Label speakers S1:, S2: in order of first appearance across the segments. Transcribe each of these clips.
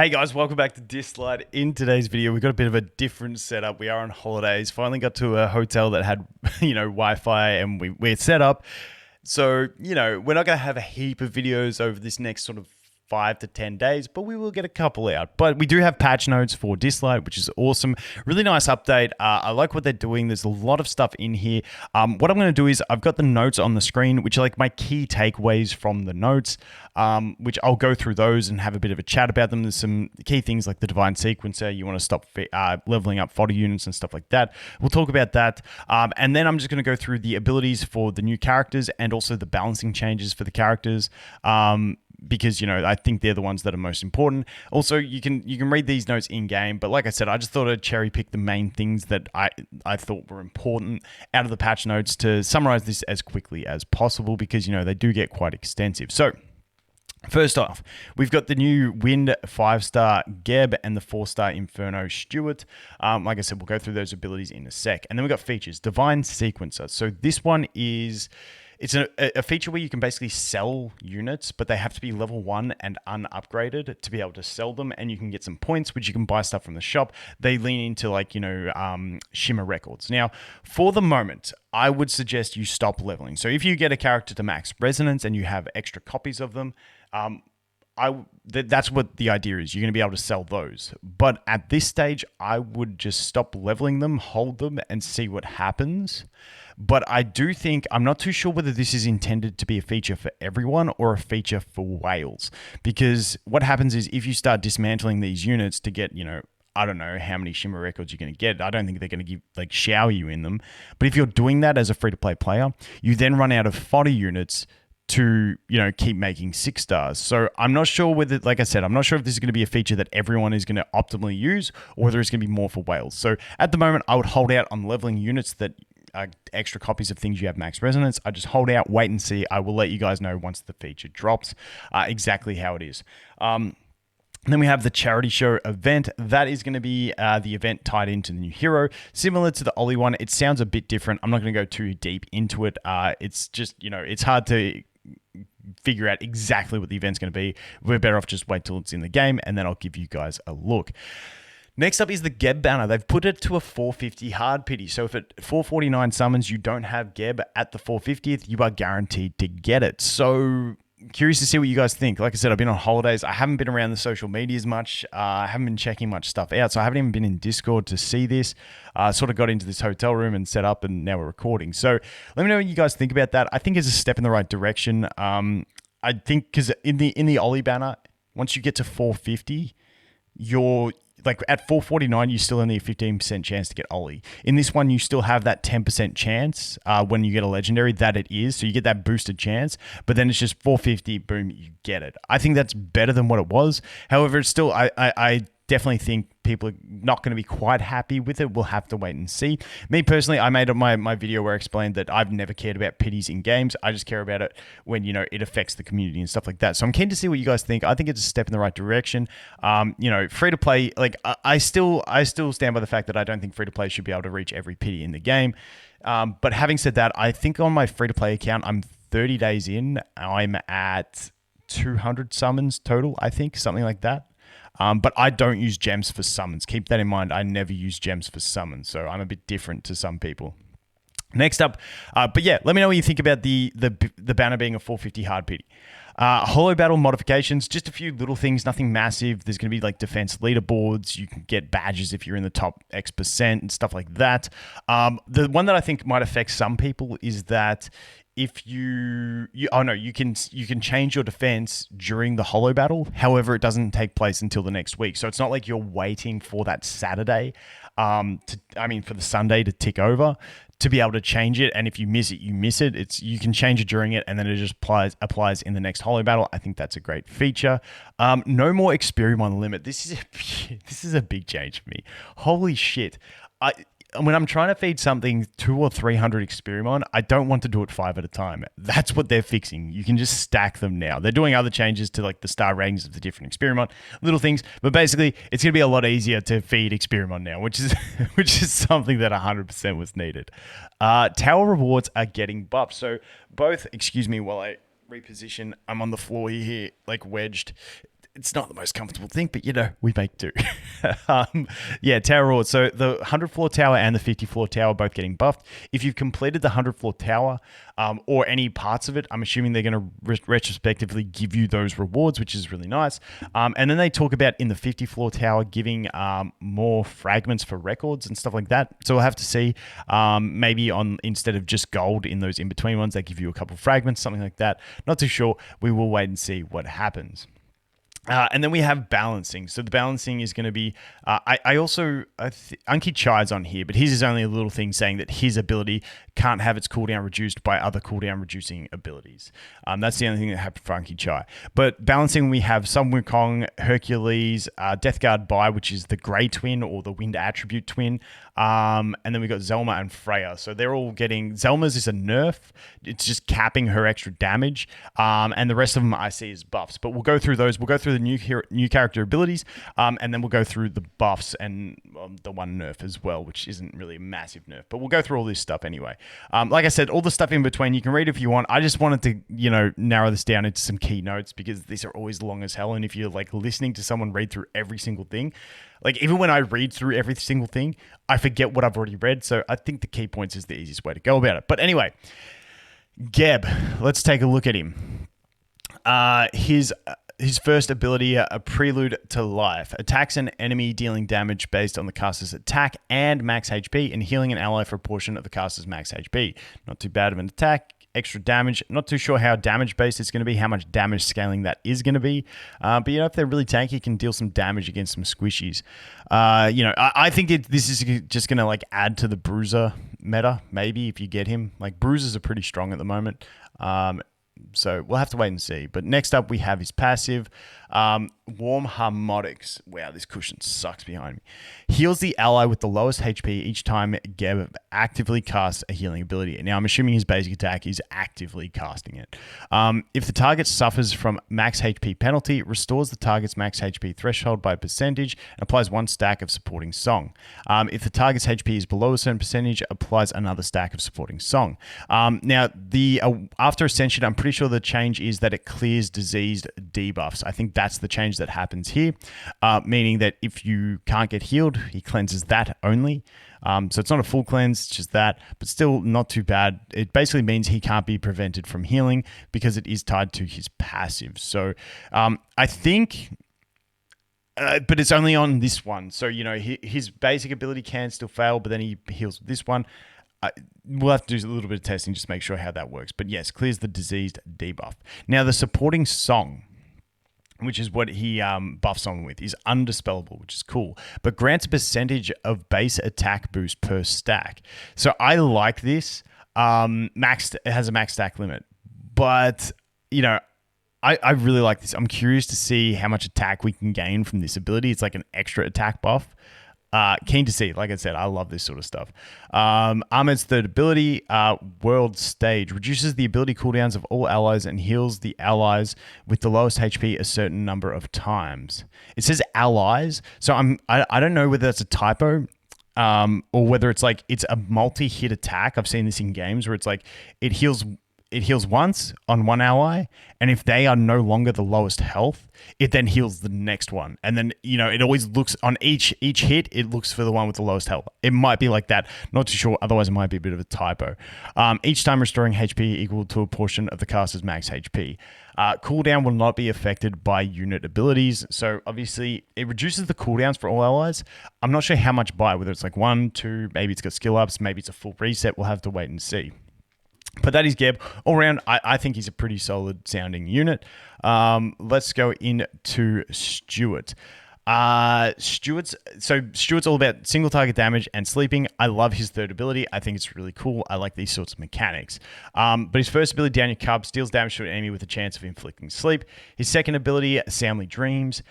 S1: Hey guys, welcome back to Dislyte. In today's video, we've got a bit of a different setup. We are on holidays. Finally got to a hotel that had, Wi-Fi, and we're set up. So, we're not going to have a heap of videos over this next sort of 5 to 10 days, but we will get a couple out. But we do have patch notes for Dislyte, which is awesome. Really nice update. I like what they're doing. There's a lot of stuff in here. What I'm going to do is I've got the notes on the screen, which are like my key takeaways from the notes, which I'll go through those and have a bit of a chat about them. There's some key things like the divine sequencer. You want to stop leveling up fodder units and stuff like that. We'll talk about that. And then I'm just going to go through the abilities for the new characters and also the balancing changes for the characters. Because I think they're the ones that are most important. Also, you can read these notes in game, but like I said, I just thought I'd cherry pick the main things that I thought were important out of the patch notes to summarize this as quickly as possible, because they do get quite extensive. So first off, we've got the new Wind 5-star Geb and the 4-star Inferno Stewart. Like I said, we'll go through those abilities in a sec. And then we've got features. Divine Sequencer. So this one is... It's a feature where you can basically sell units, but they have to be level 1 and unupgraded to be able to sell them, and you can get some points, which you can buy stuff from the shop. They lean into shimmer records. Now, for the moment, I would suggest you stop leveling. So if you get a character to max resonance and you have extra copies of them, that's what the idea is. You're going to be able to sell those. But at this stage, I would just stop leveling them, hold them, and see what happens. But I do think, I'm not too sure whether this is intended to be a feature for everyone or a feature for whales. Because what happens is if you start dismantling these units to get, I don't know how many shimmer records you're going to get. I don't think they're going to shower you in them. But if you're doing that as a free-to-play player, you then run out of fodder units to, keep making 6 stars. So I'm not sure whether, like I said, I'm not sure if this is going to be a feature that everyone is going to optimally use or whether it's going to be more for whales. So at the moment, I would hold out on leveling units that are extra copies of things you have max resonance. I just hold out, wait and see. I will let you guys know once the feature drops exactly how it is. And then we have the charity show event. That is going to be the event tied into the new hero. Similar to the Ollie one, it sounds a bit different. I'm not going to go too deep into it. It's just, it's hard to figure out exactly what the event's going to be. We're better off just wait till it's in the game, and then I'll give you guys a look. Next up is the Geb banner. They've put it to a 450 hard pity. So if at 449 summons you don't have Geb at the 450th, you are guaranteed to get it. So curious to see what you guys think. Like I said, I've been on holidays. I haven't been around the social medias much. I haven't been checking much stuff out. So I haven't even been in Discord to see this. Sort of got into this hotel room and set up, and now we're recording. So let me know what you guys think about that. I think it's a step in the right direction. I think because in the Ollie banner, once you get to 450, you're... Like at 449, you still only have a 15% chance to get Ollie. In this one, you still have that 10% chance when you get a legendary that it is. So you get that boosted chance, but then it's just 450, boom, you get it. I think that's better than what it was. However, it's still, I definitely think people are not going to be quite happy with it. We'll have to wait and see. Me personally, I made my video where I explained that I've never cared about pities in games. I just care about it when, it affects the community and stuff like that. So I'm keen to see what you guys think. I think it's a step in the right direction. Free to play, like I still stand by the fact that I don't think free to play should be able to reach every pity in the game. But having said that, I think on my free to play account, I'm 30 days in. I'm at 200 summons total, I think, something like that. But I don't use gems for summons. Keep that in mind. I never use gems for summons, so I'm a bit different to some people. Next up, but yeah, let me know what you think about the banner being a 450 hard pity. Holo battle modifications, just a few little things, nothing massive. There's going to be like defense leaderboards. You can get badges if you're in the top X% and stuff like that. The one that I think might affect some people is that if you can change your defense during the holo battle. However, it doesn't take place until the next week. So it's not like you're waiting for that Saturday, for the Sunday to tick over to be able to change it. And if you miss it, you miss it. You can change it during it, and then it just applies in the next holo battle. I think that's a great feature. No more Experiment limit. This is a big change for me. Holy shit. When I'm trying to feed something 200 or 300 Experiment, I don't want to do it 5 at a time. That's what they're fixing. You can just stack them now. They're doing other changes to like the star ratings of the different Experiment, little things, but basically it's going to be a lot easier to feed Experiment now, which is something that 100% was needed. Tower rewards are getting buffed. So both, excuse me while I reposition, I'm on the floor here, like wedged. it's not the most comfortable thing, but we make do. Tower Order. So the 100th floor tower and the 50th floor tower both getting buffed. If you've completed the 100th floor tower or any parts of it, I'm assuming they're going to retrospectively give you those rewards, which is really nice. And then they talk about in the 50th floor tower giving more fragments for records and stuff like that. So we'll have to see. Maybe instead of just gold in those in-between ones, they give you a couple of fragments, something like that. Not too sure. We will wait and see what happens. And then we have balancing. So the balancing is going to be, Anki Chai's on here, but his is only a little thing saying that his ability can't have its cooldown reduced by other cooldown reducing abilities. That's the only thing that happened for Anki Chai. But balancing, we have Sun Wukong, Hercules, Death Guard Bai, which is the Grey Twin or the Wind Attribute Twin. And then we got Zelma and Freya. So they're all getting, Zelma's is a nerf. It's just capping her extra damage. And the rest of them I see as buffs. But we'll go through those. We'll go through the new character abilities. And then we'll go through the buffs and the one nerf as well, which isn't really a massive nerf. But we'll go through all this stuff anyway. Like I said, all the stuff in between, you can read if you want. I just wanted to, narrow this down into some key notes because these are always long as hell. And if you're like listening to someone read through every single thing, like even when I read through every single thing, I forget what I've already read. So I think the key points is the easiest way to go about it. But anyway, Geb, let's take a look at him. His first ability, a prelude to life, attacks an enemy dealing damage based on the caster's attack and max HP and healing an ally for a portion of the caster's max HP. Not too bad of an attack. Extra damage. Not too sure how damage based it's going to be, how much damage scaling that is going to be. But if they're really tanky, it can deal some damage against some squishies. I think this is just going to like add to the bruiser meta, maybe if you get him. Like bruisers are pretty strong at the moment. So we'll have to wait and see. But next up, we have his passive, Warm Harmonics. Wow, this cushion sucks behind me. Heals the ally with the lowest HP each time Geb actively casts a healing ability. Now, I'm assuming his basic attack is actively casting it. If the target suffers from max HP penalty, restores the target's max HP threshold by a percentage and applies one stack of supporting song. If the target's HP is below a certain percentage, applies another stack of supporting song. Now, after Ascension, I'm pretty sure the change is that it clears diseased debuffs. I think that's the change that happens here, meaning that if you can't get healed, he cleanses that only. So it's not a full cleanse, it's just that, but still not too bad. It basically means he can't be prevented from healing because it is tied to his passive. So I think... but it's only on this one. So, his basic ability can still fail, but then he heals with this one. We'll have to do a little bit of testing just to make sure how that works. But yes, clears the diseased debuff. Now, the supporting song, which is what he buffs on with, is undispellable, which is cool, but grants a percentage of base attack boost per stack. So I like this. It has a max stack limit, but I really like this. I'm curious to see how much attack we can gain from this ability. It's like an extra attack buff. Keen to see. Like I said, I love this sort of stuff. Ahmed's third ability, World Stage, reduces the ability cooldowns of all allies and heals the allies with the lowest HP a certain number of times. It says allies, so I don't know whether that's a typo. Or whether it's like it's a multi-hit attack. I've seen this in games where it's like it heals once on one ally, and if they are no longer the lowest health, it then heals the next one. And then, it always looks on each hit, it looks for the one with the lowest health. It might be like that. Not too sure. Otherwise, it might be a bit of a typo. Each time restoring HP equal to a portion of the caster's max HP. Cooldown will not be affected by unit abilities. So obviously, it reduces the cooldowns for all allies. I'm not sure how much by, whether it's like 1, 2, maybe it's got skill ups, maybe it's a full reset. We'll have to wait and see. But that is Geb. All around, I think he's a pretty solid sounding unit. Let's go into Stewart. Stewart's all about single target damage and sleeping. I love his third ability. I think it's really cool. I like these sorts of mechanics. But his first ability, Down Your Cubs, deals damage to an enemy with a chance of inflicting sleep. His second ability, Soundly Dreams,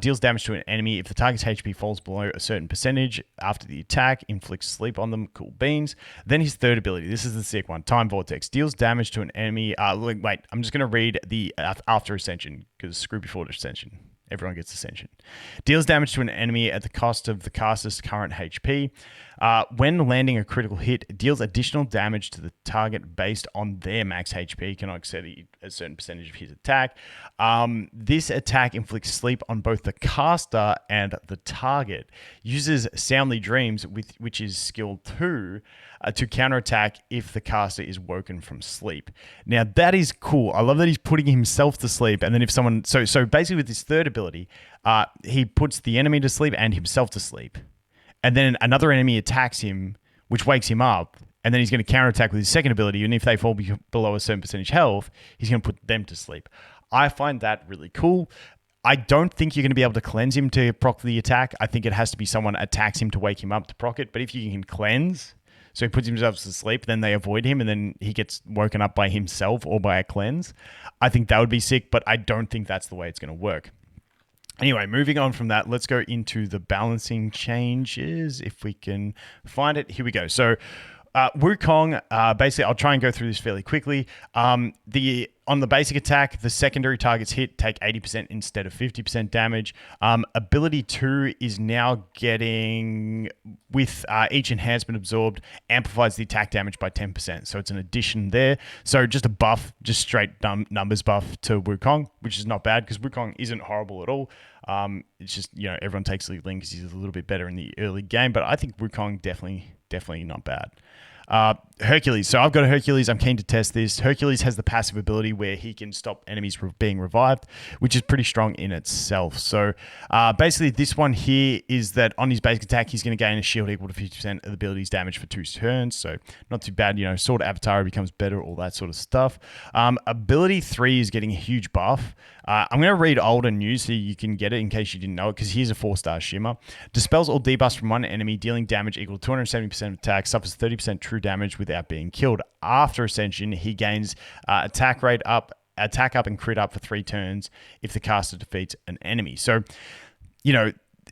S1: deals damage to an enemy if the target's HP falls below a certain percentage after the attack, inflicts sleep on them. Cool beans. Then his third ability, this is the sick one, Time Vortex, deals damage to an enemy. Wait, I'm just going to read the after Ascension because screw before Ascension. Everyone gets Ascension. Deals damage to an enemy at the cost of the caster's current HP. When landing a critical hit, it deals additional damage to the target based on their max HP. Cannot exceed a certain percentage of his attack. This attack inflicts sleep on both the caster and the target. Uses Soundly Dreams, which is skill 2, to counterattack if the caster is woken from sleep. Now that is cool. I love that he's putting himself to sleep, and then if someone so basically with his third ability, he puts the enemy to sleep and himself to sleep. And then another enemy attacks him, which wakes him up, and then he's going to counterattack with his second ability, and if they fall below a certain percentage health, he's going to put them to sleep. I find that really cool. I don't think you're going to be able to cleanse him to proc the attack. I think it has to be someone attacks him to wake him up to proc it, but if you can cleanse, so he puts himself to sleep, then they avoid him, and then he gets woken up by himself or by a cleanse, I think that would be sick, but I don't think that's the way it's going to work. Anyway, moving on from that, let's go into the balancing changes. If we can find it, here we go. So Wukong, basically, I'll try and go through this fairly quickly. On the basic attack, the secondary targets hit take 80% instead of 50% damage. Ability 2 is now getting, with each enhancement absorbed, amplifies the attack damage by 10%. So it's an addition there. So just a buff, just straight numbers buff to Wukong, which is not bad because Wukong isn't horrible at all. It's just, everyone takes Li Ling because he's a little bit better in the early game, but I think Wukong definitely not bad. Hercules. So I've got a Hercules. I'm keen to test this. Hercules has the passive ability where he can stop enemies from being revived, which is pretty strong in itself. So basically this one here is that on his basic attack, he's going to gain a shield equal to 50% of the ability's damage for 2 turns. So not too bad. Sword Avatar becomes better, all that sort of stuff. Ability 3 is getting a huge buff. I'm going to read old and new so you can get it in case you didn't know it, because here's a 4-star shimmer. Dispels all debuffs from one enemy, dealing damage equal to 270% of attack, suffers 30% true damage without being killed. After Ascension, he gains attack up and crit up for 3 turns if the caster defeats an enemy. So,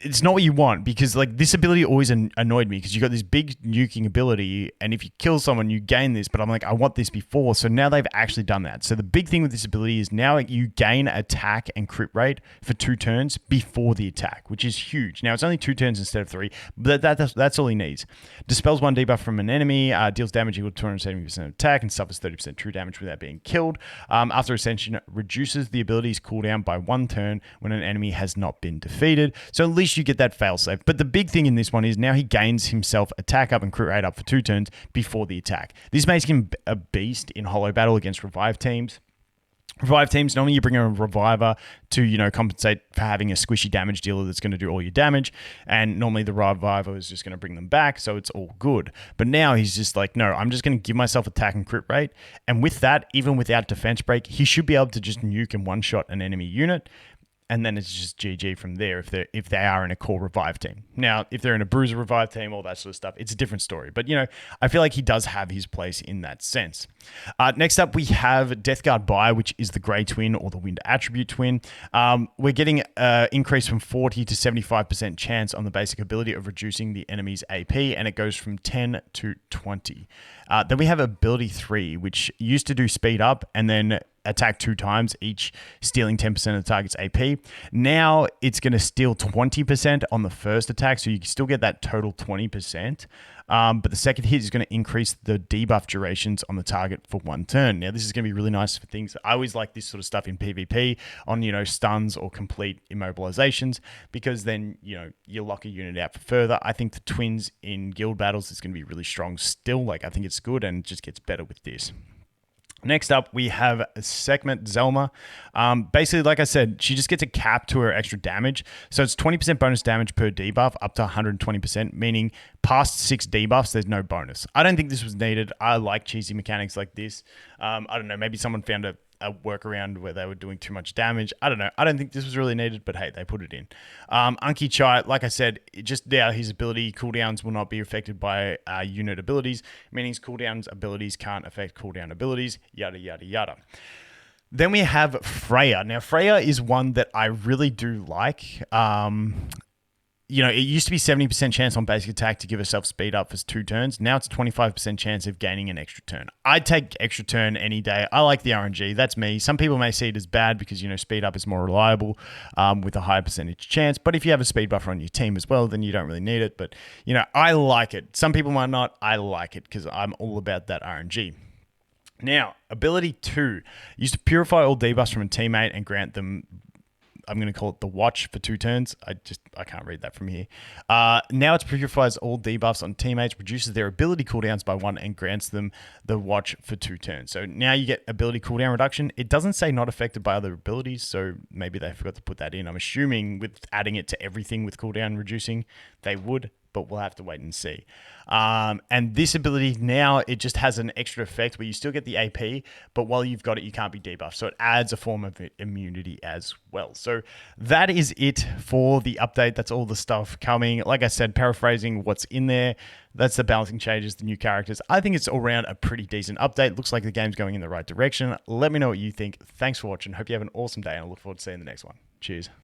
S1: it's not what you want, because this ability always annoyed me, because you got this big nuking ability, and if you kill someone you gain this, but I'm like, I want this before. So now they've actually done that. So the big thing with this ability is now you gain attack and crit rate for 2 turns before the attack, which is huge. Now it's only 2 turns instead of 3, but that's all he needs. Dispels 1 debuff from an enemy, deals damage equal to 270% of attack, and suffers 30% true damage without being killed. After Ascension, reduces the ability's cooldown by 1 turn when an enemy has not been defeated. So at least you get that failsafe. But the big thing in this one is now he gains himself attack up and crit rate up for 2 turns before the attack. This makes him a beast in Hollow Battle against revive teams. Revive teams, normally you bring a reviver to, compensate for having a squishy damage dealer that's going to do all your damage. And normally the reviver is just going to bring them back, so it's all good. But now he's just like, no, I'm just going to give myself attack and crit rate. And with that, even without defense break, he should be able to just nuke and one-shot an enemy unit. And then it's just GG from there if they are in a core revive team. Now, if they're in a bruiser revive team, all that sort of stuff, it's a different story. But, I feel like he does have his place in that sense. Next up, we have Death Guard Buy, which is the Grey Twin or the Wind Attribute Twin. We're getting an increase from 40 to 75% chance on the basic ability of reducing the enemy's AP, and it goes from 10 to 20. Then we have Ability 3, which used to do speed up and then attack 2 times, each stealing 10% of the target's AP. Now it's going to steal 20% on the first attack, so you still get that total 20%. But the second hit is going to increase the debuff durations on the target for 1 turn. Now, this is going to be really nice for things. I always like this sort of stuff in PvP on, stuns or complete immobilizations, because then, you lock a unit out for further. I think the twins in guild battles is going to be really strong still. I think it's good and it just gets better with this. Next up, we have Sekhmet Zelma. Basically, like I said, she just gets a cap to her extra damage. So it's 20% bonus damage per debuff up to 120%, meaning past 6 debuffs, there's no bonus. I don't think this was needed. I like cheesy mechanics like this. I don't know, maybe someone found a workaround where they were doing too much damage. I don't know. I don't think this was really needed, but hey, they put it in. Anki Chai, like I said, his ability cooldowns will not be affected by unit abilities, meaning his cooldowns abilities can't affect cooldown abilities, yada, yada, yada. Then we have Freya. Now, Freya is one that I really do like. it used to be 70% chance on basic attack to give herself speed up for 2 turns. Now it's a 25% chance of gaining an extra turn. I'd take extra turn any day. I like the RNG. That's me. Some people may see it as bad because, speed up is more reliable with a higher percentage chance. But if you have a speed buffer on your team as well, then you don't really need it. But, I like it. Some people might not. I like it because I'm all about that RNG. Now, ability 2. Use to purify all debuffs from a teammate and grant them, I'm going to call it the watch for 2 turns. I can't read that from here. Now it purifies all debuffs on teammates, reduces their ability cooldowns by 1, and grants them the watch for 2 turns. So now you get ability cooldown reduction. It doesn't say not affected by other abilities, so maybe they forgot to put that in. I'm assuming with adding it to everything with cooldown reducing, they would, but we'll have to wait and see. And this ability now, it just has an extra effect where you still get the AP, but while you've got it, you can't be debuffed. So it adds a form of immunity as well. So that is it for the update. That's all the stuff coming. Like I said, paraphrasing what's in there, that's the balancing changes, the new characters. I think it's all around a pretty decent update. Looks like the game's going in the right direction. Let me know what you think. Thanks for watching. Hope you have an awesome day, and I look forward to seeing the next one. Cheers.